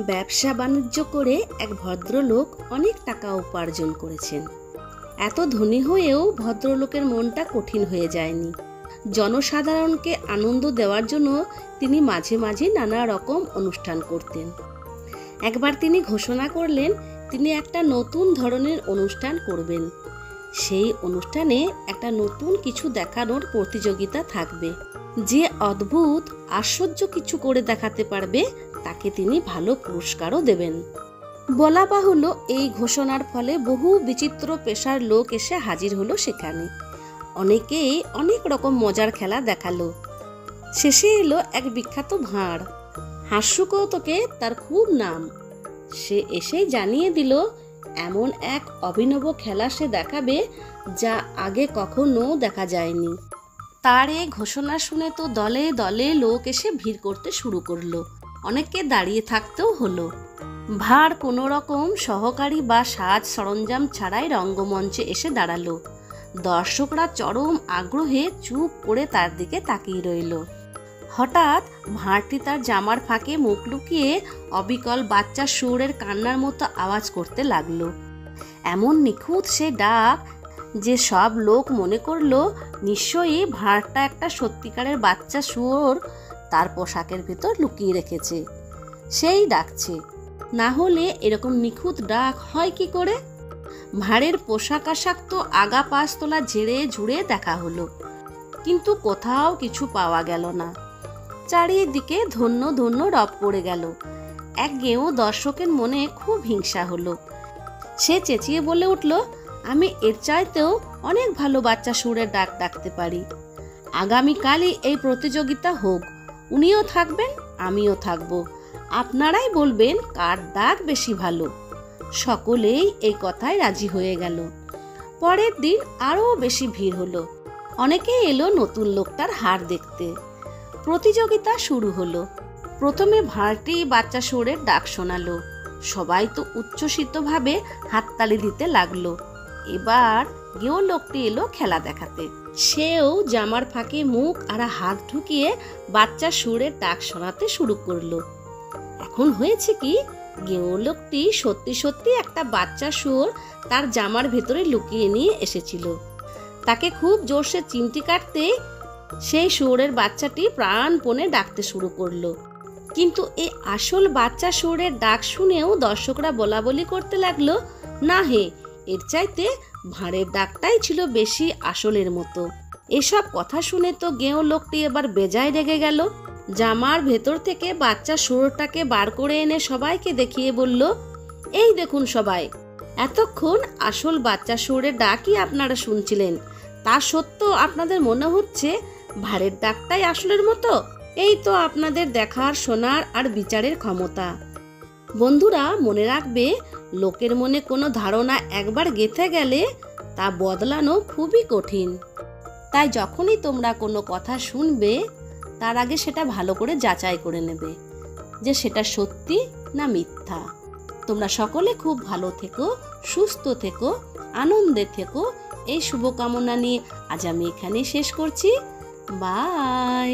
ব্যবসা বাণিজ্য করে এক ভদ্রলোক অনেক টাকা উপার্জন করেছেন। এত ধনী হয়েও ভদ্রলোকের মনটা কঠিন হয়ে যায়নি। জনসাধারণকে আনন্দ দেওয়ার জন্য তিনি মাঝে মাঝে নানা রকম অনুষ্ঠান করতেন। একবার তিনি ঘোষণা করলেন তিনি একটা নতুন ধরনের অনুষ্ঠান করবেন। সেই অনুষ্ঠানে একটা নতুন কিছু দেখানোর প্রতিযোগিতা থাকবে। যে অদ্ভুত আশ্চর্য কিছু করে দেখাতে পারবে তাকে তিনি ভালো পুরস্কারও দেবেন। বলা বাহুল্য, এই ঘোষণার ফলে বহু বিচিত্র পেশার লোক এসে হাজির হলো সেখানে। অনেকেই অনেক রকম মজার খেলা দেখালো। শেষে এলো এক বিখ্যাত ভাঁড়। হাস্যকৌতুকে তার খুব নাম। সে এসেই জানিয়ে দিল এমন এক অভিনব খেলা সে দেখাবে যা আগে কখনো দেখা যায়নি। তার এই ঘোষণা শুনে তো দলে দলে লোক এসে ভিড় করতে শুরু করলো। অনেকে দাঁড়িয়ে থাকতেও হলো। ভাঁড় কোনো রকম সহকারী বা সাজ সরঞ্জাম ছাড়াই রঙ্গমঞ্চে এসে দাঁড়ালো। দর্শকরা চরম আগ্রহে চুপ করে তার দিকে তাকিয়ে রইল। হঠাৎ ভাঁড়টি তার জামার ফাঁকে মুখ লুকিয়ে অবিকল বাচ্চা শুয়োরের কান্নার মতো আওয়াজ করতে লাগলো। এমন নিখুঁত সে ডাক যে সব লোক মনে করলো নিশ্চয়ই ভাঁড়টা একটা সত্যিকারের বাচ্চা শুয়োর তার পোশাকের ভেতর লুকিয়ে রেখেছে। সেই ডাকছে, না হলে এরকম নিখুঁত ডাক হয় কি করে? ভাঁড়ের পোশাক আশাক তো আগা পাঁচতলা ঝেড়ে ঝুড়ে দেখা হলো, কিন্তু কোথাও কিছু পাওয়া গেল না। চারিদিকে ধন্য ধন্য রব পড়ে গেল। এক গেঁয়ো দর্শকের মনে খুব হিংসা হলো। সে চেঁচিয়ে বলে উঠল, আমি এর চাইতেও অনেক ভালো বাচ্চা সুরের ডাক ডাকতে পারি। আগামীকালই এই প্রতিযোগিতা হোক, উনিও থাকবেন, আমিও থাকবো। আপনারাই বলবেন কার ডাক বেশি ভালো। সকলেই এই কথায় রাজি হয়ে গেল। পরের দিন আরও বেশি ভিড় হলো। অনেকেই এলো নতুন লোকটার হার দেখতে। প্রতিযোগিতা শুরু হলো। প্রথমে ভাঁড়টি বাচ্চা সুরের ডাক শোনালো। সবাই তো উচ্ছ্বসিতভাবে হাততালি দিতে লাগলো। এবার গেঁয়ো লোকটি এলো খেলা দেখাতে। সেও জামার ফাঁকে মুখ আর হাত ঢুকিয়ে বাচ্চা সুরের ডাক শোনাতে শুরু করলো। এখন হয়েছে কি, গেঁয়ো লোকটি সত্যি সত্যি একটা বাচ্চা শুয়োর তার জামার ভেতরে লুকিয়ে নিয়ে এসেছিল। তাকে খুব জোরসে চিমটি কাটতে সেই শুয়োরের বাচ্চাটি প্রাণপণে ডাকতে শুরু করলো। কিন্তু এই আসল বাচ্চা শুয়োরের ডাক শুনেও দর্শকরা বলা বলি করতে লাগলো, না হে, এর চাইতে ভাঁড়ের ডাকটাই ছিল বেশি আসলের মতো। এসব কথা শুনে তো গেঁয়ো লোকটি এবার বেজায় রেগে গেল। জামার ভেতর থেকে বাচ্চা শুয়োরটাকে বার করে এনে সবাইকে দেখিয়ে বলল, এই দেখুন সবাই, এতক্ষণ আসল বাচ্চা শুয়োরের ডাকই আপনারা শুনছিলেন। তা সত্ত্বেও আপনাদের মনে হচ্ছে ভাঁড়ের ডাকটাই আসলের মতো। এই তো আপনাদের দেখার, শোনার আর বিচারের ক্ষমতা। বন্ধুরা, মনে রাখবে, লোকের মনে কোনো ধারণা একবার গেঁথে গেলে তা বদলানো খুবই কঠিন। তাই যখনই তোমরা কোনো কথা শুনবে তার আগে সেটা ভালো করে যাচাই করে নেবে যে সেটা সত্যি না মিথ্যা। তোমরা সকলে খুব ভালো থেকো, সুস্থ থেকো, আনন্দে থেকো, এই শুভকামনা নিয়ে আজ আমি এখানেই শেষ করছি। বাই।